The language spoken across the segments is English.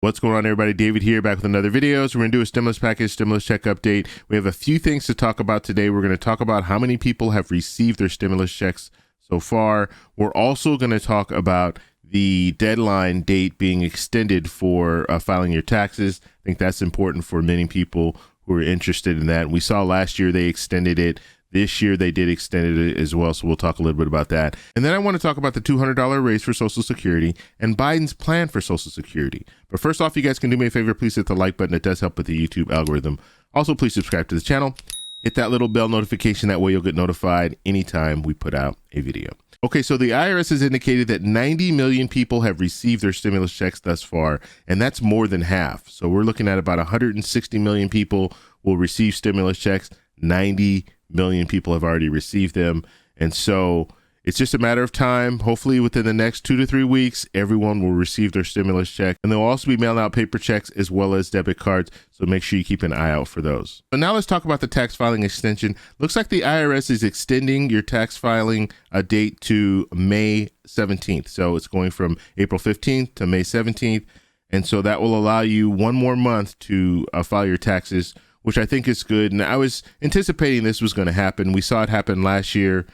What's going on, everybody? David here, back with another video. So we're going to do a stimulus package, stimulus check update. We have a few things to talk about today. We're going to talk about how many people have received their stimulus checks so far. We're also going to talk about the deadline date being extended for filing your taxes. I think that's important for many people who are interested in that. We saw last year they extended it. This year they did extend it as well, so we'll talk a little bit about that. And then I want to talk about the $200 raise for Social Security and Biden's plan for Social Security. But first off, you guys can do me a favor. Please hit the like button. It does help with the YouTube algorithm. Also, please subscribe to the channel. Hit that little bell notification. That way you'll get notified anytime we put out a video. Okay, so the IRS has indicated that 90 million people have received their stimulus checks thus far, and that's more than half. So we're looking at about 160 million people will receive stimulus checks. 90 million people have already received them. And so it's just a matter of time. Hopefully within the next 2 to 3 weeks, everyone will receive their stimulus check. And they'll also be mailing out paper checks as well as debit cards. So make sure you keep an eye out for those. But now let's talk about the tax filing extension. Looks like the IRS is extending your tax filing date to May 17th. So it's going from April 15th to May 17th. And so that will allow you one more month to file your taxes, which I think is good. And I was anticipating this was going to happen. We saw it happen last year.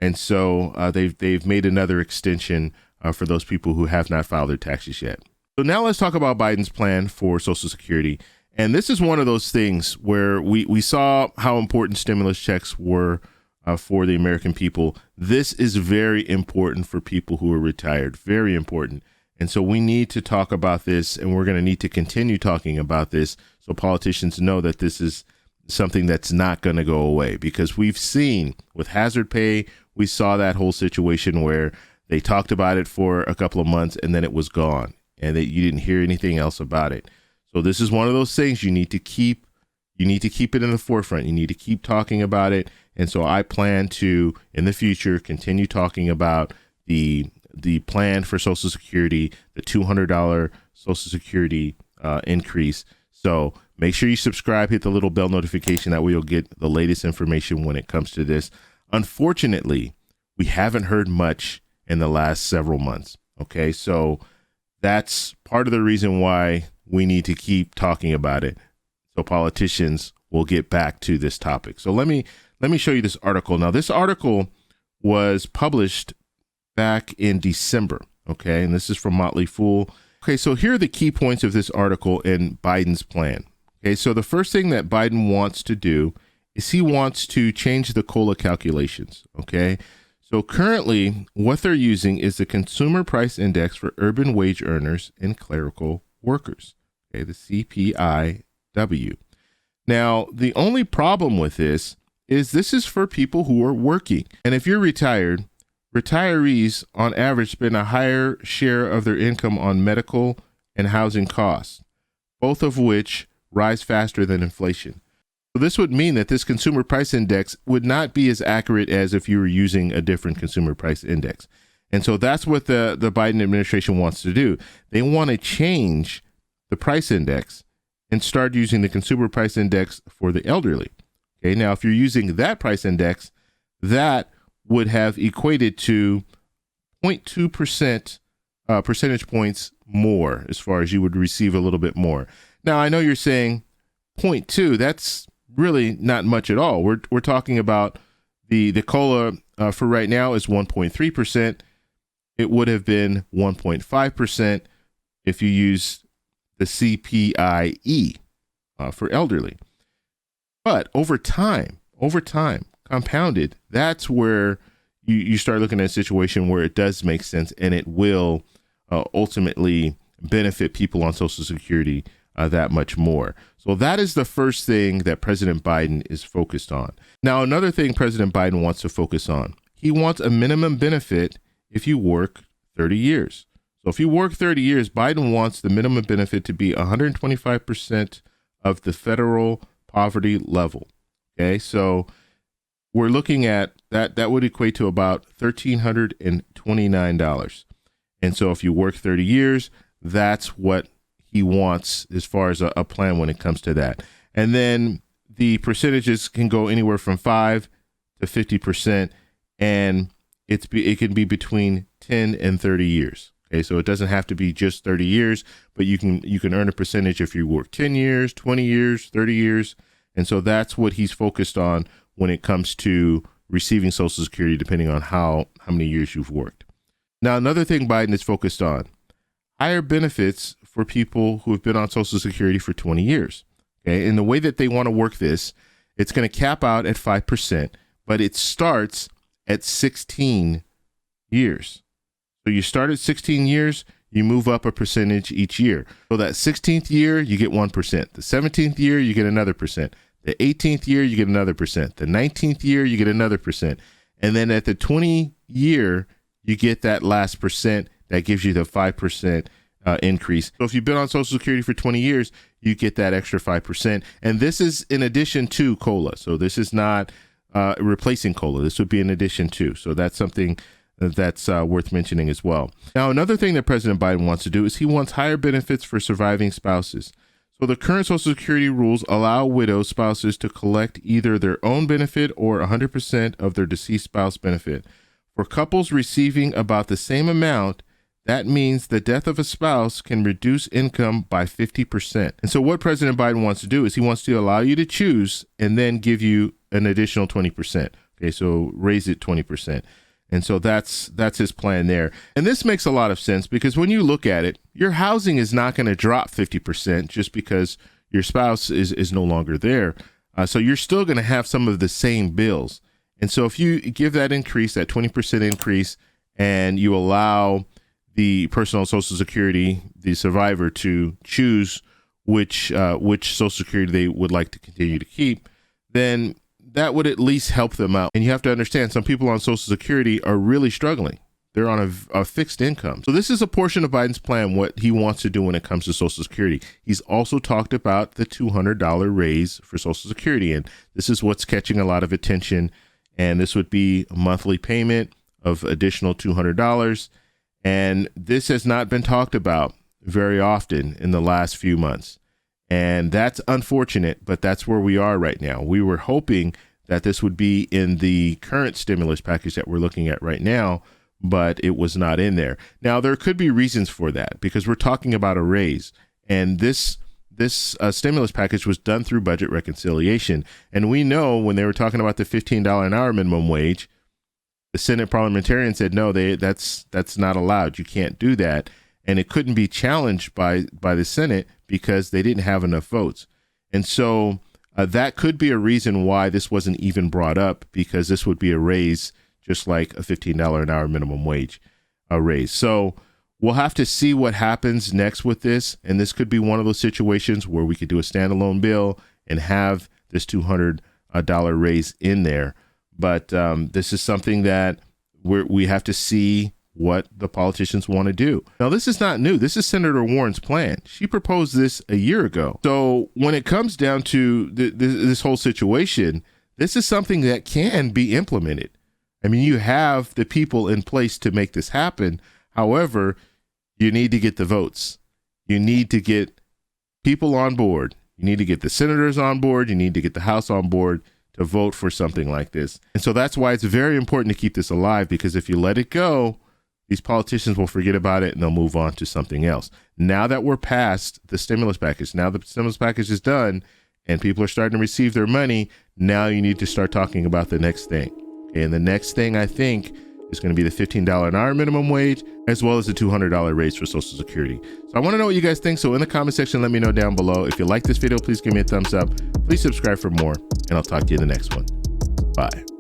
And so they've made another extension for those people who have not filed their taxes yet. So now let's talk about Biden's plan for Social Security. And this is one of those things where we saw how important stimulus checks were for the American people. This is very important for people who are retired, very important. And so we need to talk about this, and we're going to need to continue talking about this so politicians know that this is something that's not going to go away, because we've seen with hazard pay, we saw that whole situation where they talked about it for a couple of months and then it was gone and that you didn't hear anything else about it. So this is one of those things you need to keep it in the forefront. You need to keep talking about it. And so I plan to, in the future, continue talking about the plan for Social Security, the $200 Social Security increase. So make sure you subscribe, hit the little bell notification. That way you'll get the latest information when it comes to this. Unfortunately, we haven't heard much in the last several months. Okay, so that's part of the reason why we need to keep talking about it, so politicians will get back to this topic. So let me show you this article. Now, this article was published back in December. Okay, and this is from Motley Fool. Okay, so here are the key points of this article in Biden's plan. Okay, so the first thing that Biden wants to do is he wants to change the COLA calculations. Okay, so currently what they're using is the Consumer Price Index for urban wage earners and clerical workers. Okay, the CPIW. Now, the only problem with this is for people who are working. And if you're retired, retirees on average spend a higher share of their income on medical and housing costs, both of which rise faster than inflation. So this would mean that this consumer price index would not be as accurate as if you were using a different consumer price index. And so that's what the Biden administration wants to do. They want to change the price index and start using the consumer price index for the elderly. Okay, now if you're using that price index, that would have equated to 0.2% percentage points more, as far as you would receive a little bit more. Now, I know you're saying 0.2, that's really not much at all. We're talking about the COLA for right now is 1.3%. It would have been 1.5% if you use the CPIE for elderly. But over time, compounded, that's where you start looking at a situation where it does make sense, and it will ultimately benefit people on Social Security that much more. So that is the first thing that President Biden is focused on. Now, another thing President Biden wants to focus on, he wants a minimum benefit if you work 30 years. So if you work 30 years, Biden wants the minimum benefit to be 125% of the federal poverty level. Okay, so we're looking at that would equate to about $1,329. And so if you work 30 years, that's what he wants as far as a plan when it comes to that. And then the percentages can go anywhere from 5 to 50%, and it can be between 10 and 30 years. Okay, so it doesn't have to be just 30 years, but you can earn a percentage if you work 10 years, 20 years, 30 years. And so that's what he's focused on when it comes to receiving Social Security, depending on how many years you've worked. Now, another thing Biden is focused on, higher benefits for people who have been on Social Security for 20 years. Okay, and the way that they want to work this, it's going to cap out at 5%, but it starts at 16 years. So you start at 16 years, you move up a percentage each year. So that 16th year, you get 1%. The 17th year, you get another percent. The 18th year, you get another percent. The 19th year, you get another percent. And then at the 20 year, you get that last percent that gives you the 5% increase. So if you've been on Social Security for 20 years, you get that extra 5%. And this is in addition to COLA. So this is not replacing COLA. This would be in addition to. So that's something that's worth mentioning as well. Now, another thing that President Biden wants to do is he wants higher benefits for surviving spouses. So the current Social Security rules allow widow spouses to collect either their own benefit or 100% of their deceased spouse benefit. For couples receiving about the same amount, that means the death of a spouse can reduce income by 50%. And so what President Biden wants to do is he wants to allow you to choose and then give you an additional 20%. Okay, so raise it 20%. And so that's his plan there. And this makes a lot of sense because when you look at it, your housing is not going to drop 50% just because your spouse is no longer there. So you're still going to have some of the same bills. And so if you give that increase, that 20% increase, and you allow the person on Social Security, the survivor, to choose which Social Security they would like to continue to keep, then that would at least help them out. And you have to understand, some people on Social Security are really struggling. They're on a fixed income. So this is a portion of Biden's plan, what he wants to do when it comes to Social Security. He's also talked about the $200 raise for Social Security. And this is what's catching a lot of attention. And this would be a monthly payment of additional $200. And this has not been talked about very often in the last few months. And that's unfortunate, but that's where we are right now. We were hoping that this would be in the current stimulus package that we're looking at right now, but it was not in there. Now, there could be reasons for that because we're talking about a raise. And this stimulus package was done through budget reconciliation. And we know when they were talking about the $15 an hour minimum wage, the Senate parliamentarian said, no, that's not allowed. You can't do that. And it couldn't be challenged by the Senate because they didn't have enough votes. And so that could be a reason why this wasn't even brought up, because this would be a raise just like a $15 an hour minimum wage raise. So we'll have to see what happens next with this. And this could be one of those situations where we could do a standalone bill and have this $200 raise in there. But this is something that we have to see what the politicians want to do. Now, this is not new. This is Senator Warren's plan. She proposed this a year ago. So when it comes down to this whole situation, this is something that can be implemented. I mean, you have the people in place to make this happen. However, you need to get the votes. You need to get people on board. You need to get the senators on board. You need to get the House on board to vote for something like this. And so that's why it's very important to keep this alive, because if you let it go, these politicians will forget about it and they'll move on to something else. Now that we're past the stimulus package, now the stimulus package is done and people are starting to receive their money, now you need to start talking about the next thing. Okay, and the next thing, I think, is going to be the $15 an hour minimum wage, as well as the $200 raise for Social Security. So I want to know what you guys think. So in the comment section, let me know down below. If you like this video, please give me a thumbs up. Please subscribe for more, and I'll talk to you in the next one. Bye.